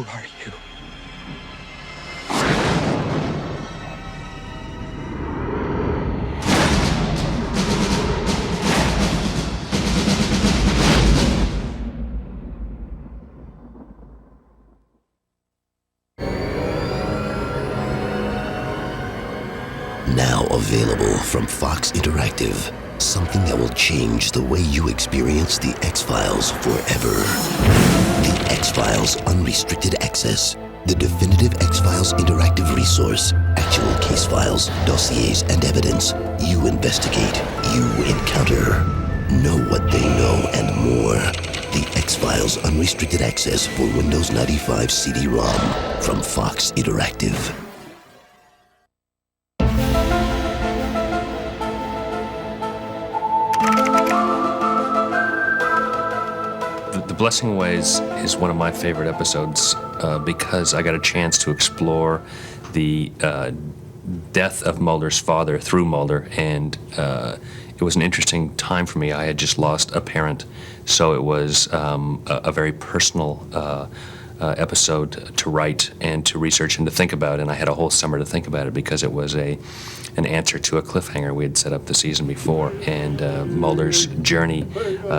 Who are you? Now available from Fox Interactive. Something that will change the way you experience The X-Files forever. The X-Files Unrestricted Access. The definitive X-Files interactive resource. Actual case files, dossiers, and evidence. You investigate. You encounter. Know what they know and more. The X-Files Unrestricted Access for Windows 95 CD-ROM from Fox Interactive. The Blessing Ways is one of my favorite episodes because I got a chance to explore the death of Mulder's father through Mulder, and it was an interesting time for me. I had just lost a parent, so it was a very personal episode to write and to research and to think about, and I had a whole summer to think about it because it was an answer to a cliffhanger we had set up the season before, and Mulder's journey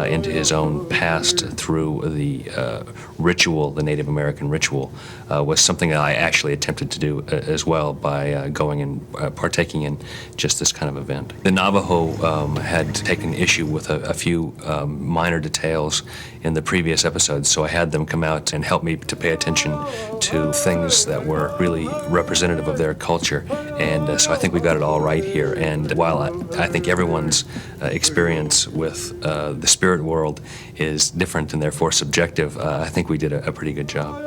into his own past through the ritual, the Native American ritual, was something that I actually attempted to do as well by going and partaking in just this kind of event. The Navajo had taken issue with a few minor details in the previous episodes, so I had them come out and help me to pay attention to things that were really representative of their culture, and so I think we got it all right here. And while I think everyone's experience with the spirit world is different and therefore subjective, I think we did a pretty good job.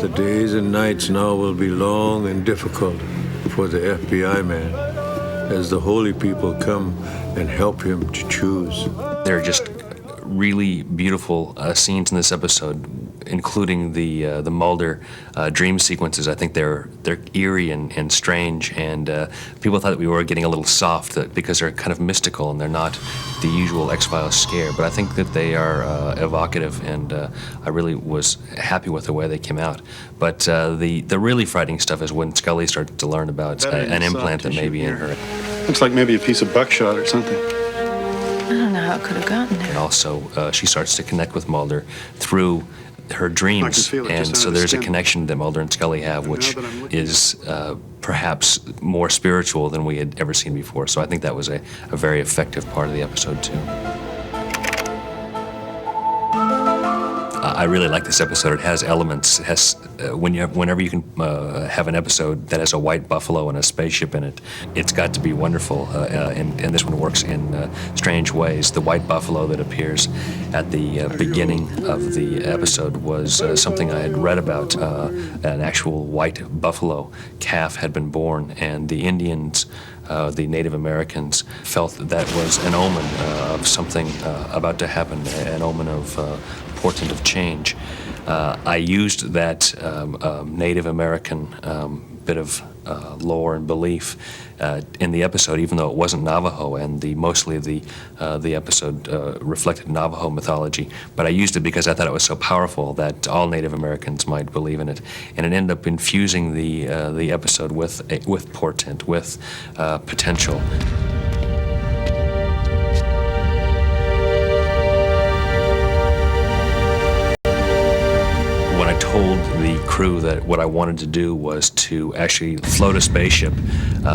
The days and nights now will be long and difficult for the FBI man as the holy people come and help him to choose. There are just really beautiful scenes in this episode, including the Mulder dream sequences. I think they're eerie and strange, and people thought that we were getting a little soft because they're kind of mystical and they're not the usual X-Files scare, but I think that they are evocative, and I really was happy with the way they came out. But the really frightening stuff is when Scully started to learn about an implant that may be in her. Looks like maybe a piece of buckshot or something. I don't know how it could have gotten there. And also, she starts to connect with Mulder through her dreams, feel it and just so under the there's a skin. connection that Mulder and Scully have, which is perhaps more spiritual than we had ever seen before. So I think that was a very effective part of the episode, too. I really like this episode. It has elements. It has whenever you can have an episode that has a white buffalo and a spaceship in it, it's got to be wonderful. And this one works in strange ways. The white buffalo that appears at the beginning of the episode was something I had read about. An actual white buffalo calf had been born, and the Indians, the Native Americans, felt that was an omen of something about to happen, an omen of portent of change. I used that Native American bit of lore and belief in the episode, even though it wasn't Navajo, and mostly the episode reflected Navajo mythology. But I used it because I thought it was so powerful that all Native Americans might believe in it, and it ended up infusing the episode with portent, with potential. When I told the crew that what I wanted to do was to actually float a spaceship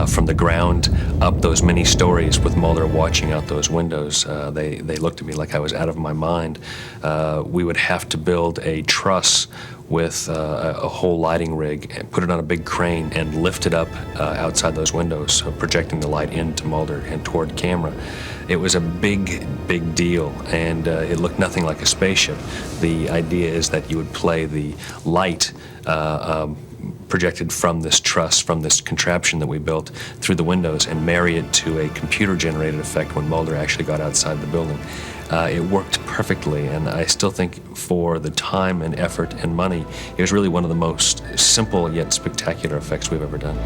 from the ground up those many stories with Mulder watching out those windows, they looked at me like I was out of my mind. We would have to build a truss with a whole lighting rig and put it on a big crane and lift it up outside those windows, projecting the light into Mulder and toward camera. It was a big, big deal, and it looked nothing like a spaceship. The idea is that you would play the light projected from this truss, from this contraption that we built through the windows, and marry it to a computer-generated effect when Mulder actually got outside the building. It worked perfectly, and I still think for the time and effort and money, it was really one of the most simple yet spectacular effects we've ever done.